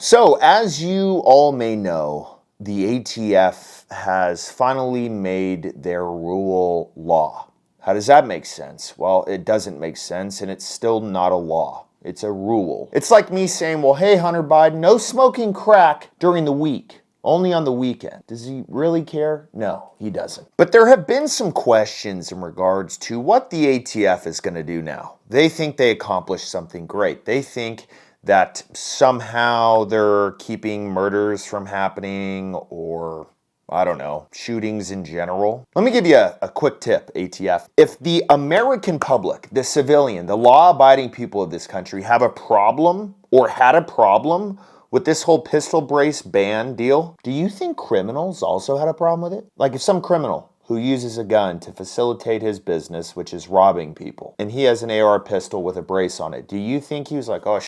So, as you all may know, the ATF has finally made their rule law. How does that make sense? Well, it doesn't make sense, and it's still not a law. It's a rule. It's like me saying, well, hey, Hunter Biden, no smoking crack during the week. Only on the weekend. Does he really care? No, he doesn't. But there have been some questions in regards to what the ATF is going to do now. They think they accomplished something great. They think that somehow they're keeping murders from happening, or I don't know, shootings in general. Let me give you a quick tip, ATF. If the American public, the civilian, the law-abiding people of this country have a problem or had a problem with this whole pistol brace ban deal, do you think criminals also had a problem with it? Like if some criminal who uses a gun to facilitate his business, which is robbing people, and he has an AR pistol with a brace on it, do you think he was like, oh,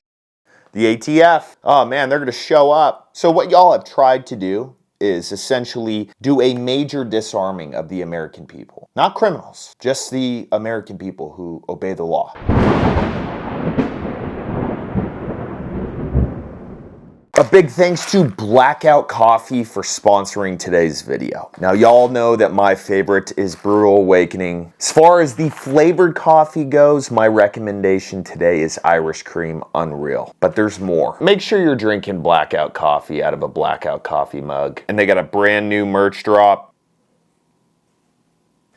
the ATF, oh man, they're gonna show up. So what y'all have tried to do is essentially do a major disarming of the American people. Not criminals, just the American people who obey the law. A big thanks to Blackout Coffee for sponsoring today's video. Now, y'all know that my favorite is Brutal Awakening. As far as the flavored coffee goes, my recommendation today is Irish Cream Unreal. But there's more. Make sure you're drinking Blackout Coffee out of a Blackout Coffee mug. And they got a brand new merch drop.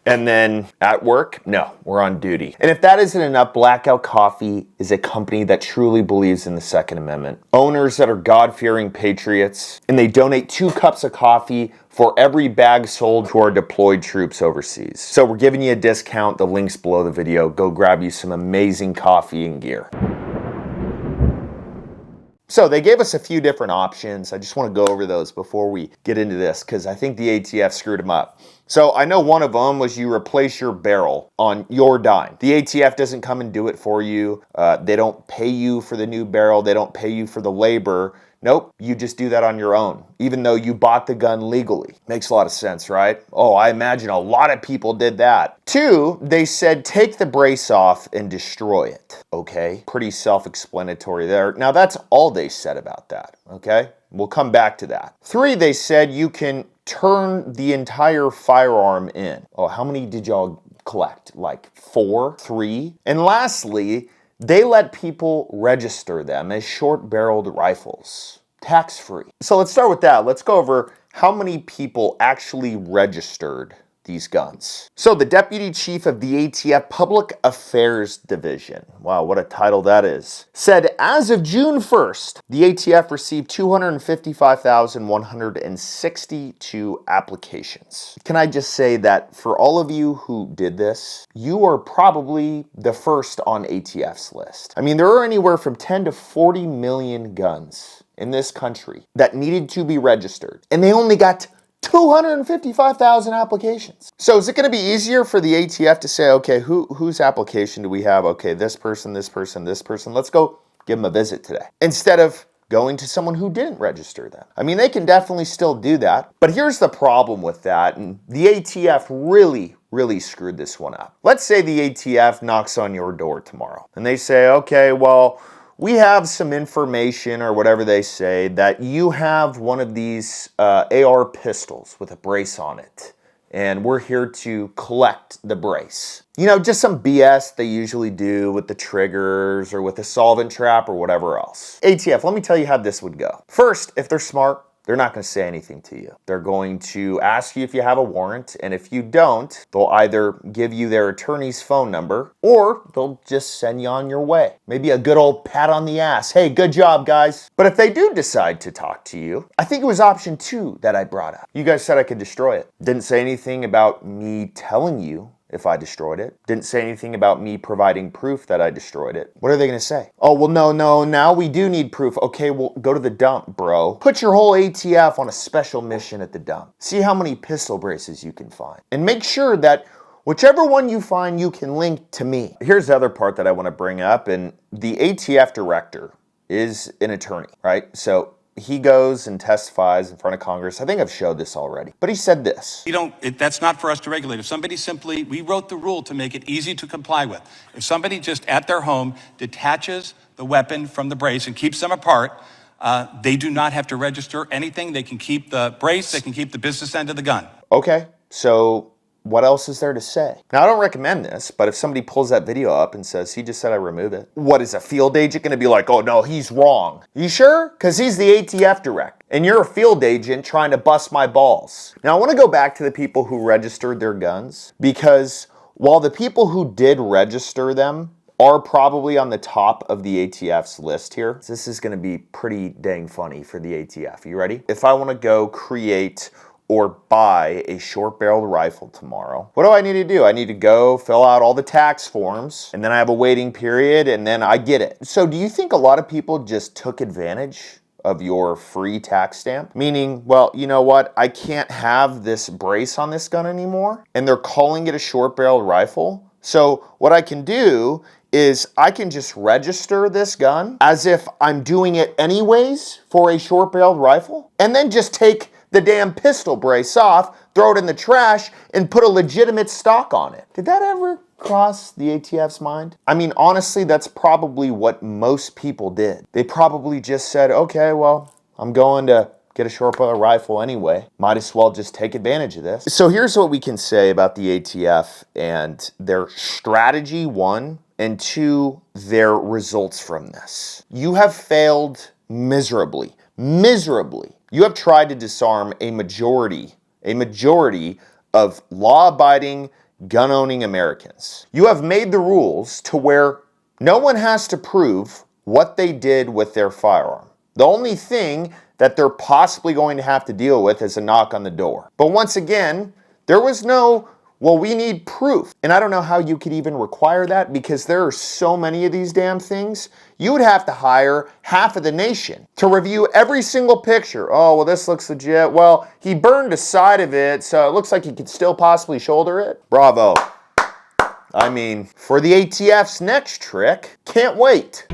And then at work, no, we're on duty. And if that isn't enough, Blackout Coffee is a company that truly believes in the Second Amendment. Owners that are God-fearing patriots, and they donate 2 cups of coffee for every bag sold to our deployed troops overseas. So we're giving you a discount. The link's below the video. Go grab you some amazing coffee and gear. So they gave us a few different options. I just want to go over those before we get into this, because I think the ATF screwed them up. So I know one of them was you replace your barrel on your dime. The ATF doesn't come and do it for you. They don't pay you for the new barrel. They don't pay you for the labor. Nope, you just do that on your own, even though you bought the gun legally. Makes a lot of sense, right? Oh, I imagine a lot of people did that. 2, they said take the brace off and destroy it. Okay, pretty self-explanatory there. Now that's all they said about that, okay? We'll come back to that. 3, they said you can turn the entire firearm in. Oh, how many did y'all collect? Like 4, 3? And lastly, they let people register them as short-barreled rifles, tax-free. So let's start with that. Let's go over how many people actually registered these guns. So the Deputy Chief of the ATF Public Affairs Division, wow, what a title that is, said as of June 1st, the ATF received 255,162 applications. Can I just say that for all of you who did this, you are probably the first on ATF's list. I mean, there are anywhere from 10 to 40 million guns in this country that needed to be registered, and they only got 255,000 applications. So is it going to be easier for the ATF to say, okay, whose application do we have? Okay, this person, this person, this person. Let's go give them a visit today. Instead of going to someone who didn't register them. I mean, they can definitely still do that. But here's the problem with that. And the ATF really screwed this one up. Let's say the ATF knocks on your door tomorrow and they say, okay, well, we have some information or whatever they say that you have one of these AR pistols with a brace on it. And we're here to collect the brace. You know, just some BS they usually do with the triggers or with the solvent trap or whatever else. ATF, let me tell you how this would go. First, if they're smart, they're not going to say anything to you. They're going to ask you if you have a warrant, and if you don't, they'll either give you their attorney's phone number, or they'll just send you on your way. Maybe a good old pat on the ass. Hey, good job, guys. But if they do decide to talk to you, I think it was option 2 that I brought up. You guys said I could destroy it. Didn't say anything about me telling you if I destroyed it. Didn't say anything about me providing proof that I destroyed it. What are they going to say? Oh, well, no, now we do need proof. Okay, well, go to the dump, bro. Put your whole ATF on a special mission at the dump. See how many pistol braces you can find. And make sure that whichever one you find, you can link to me. Here's the other part that I want to bring up, and the ATF director is an attorney, right? So he goes and testifies in front of Congress. I think I've showed this already, but he said this. That's not for us to regulate. If somebody we wrote the rule to make it easy to comply with. If somebody just at their home detaches the weapon from the brace and keeps them apart, they do not have to register anything. They can keep the brace, they can keep the business end of the gun. Okay, so what else is there to say? Now, I don't recommend this, but if somebody pulls that video up and says, he just said I remove it, what is a field agent going to be like, oh no, he's wrong? You sure? Because he's the ATF director, and you're a field agent trying to bust my balls. Now, I want to go back to the people who registered their guns, because while the people who did register them are probably on the top of the ATF's list here, this is going to be pretty dang funny for the ATF. You ready? If I want to go create or buy a short-barreled rifle tomorrow, what do I need to do? I need to go fill out all the tax forms, and then I have a waiting period, and then I get it. So do you think a lot of people just took advantage of your free tax stamp? Meaning, well, you know what? I can't have this brace on this gun anymore, and they're calling it a short-barreled rifle. So what I can do is I can just register this gun as if I'm doing it anyways for a short-barreled rifle, and then just take the damn pistol brace off, throw it in the trash, and put a legitimate stock on it. Did that ever cross the ATF's mind? I mean, honestly, that's probably what most people did. They probably just said, okay, well, I'm going to get a short barrel rifle anyway. Might as well just take advantage of this. So here's what we can say about the ATF and their strategy, one, and two, their results from this. You have failed miserably. Miserably. You have tried to disarm a majority of law-abiding, gun-owning Americans. You have made the rules to where no one has to prove what they did with their firearm. The only thing that they're possibly going to have to deal with is a knock on the door. But once again, there was no, well, we need proof. And I don't know how you could even require that, because there are so many of these damn things. You would have to hire half of the nation to review every single picture. Oh, well, this looks legit. Well, he burned a side of it, so it looks like he could still possibly shoulder it. Bravo. I mean, for the ATF's next trick, can't wait.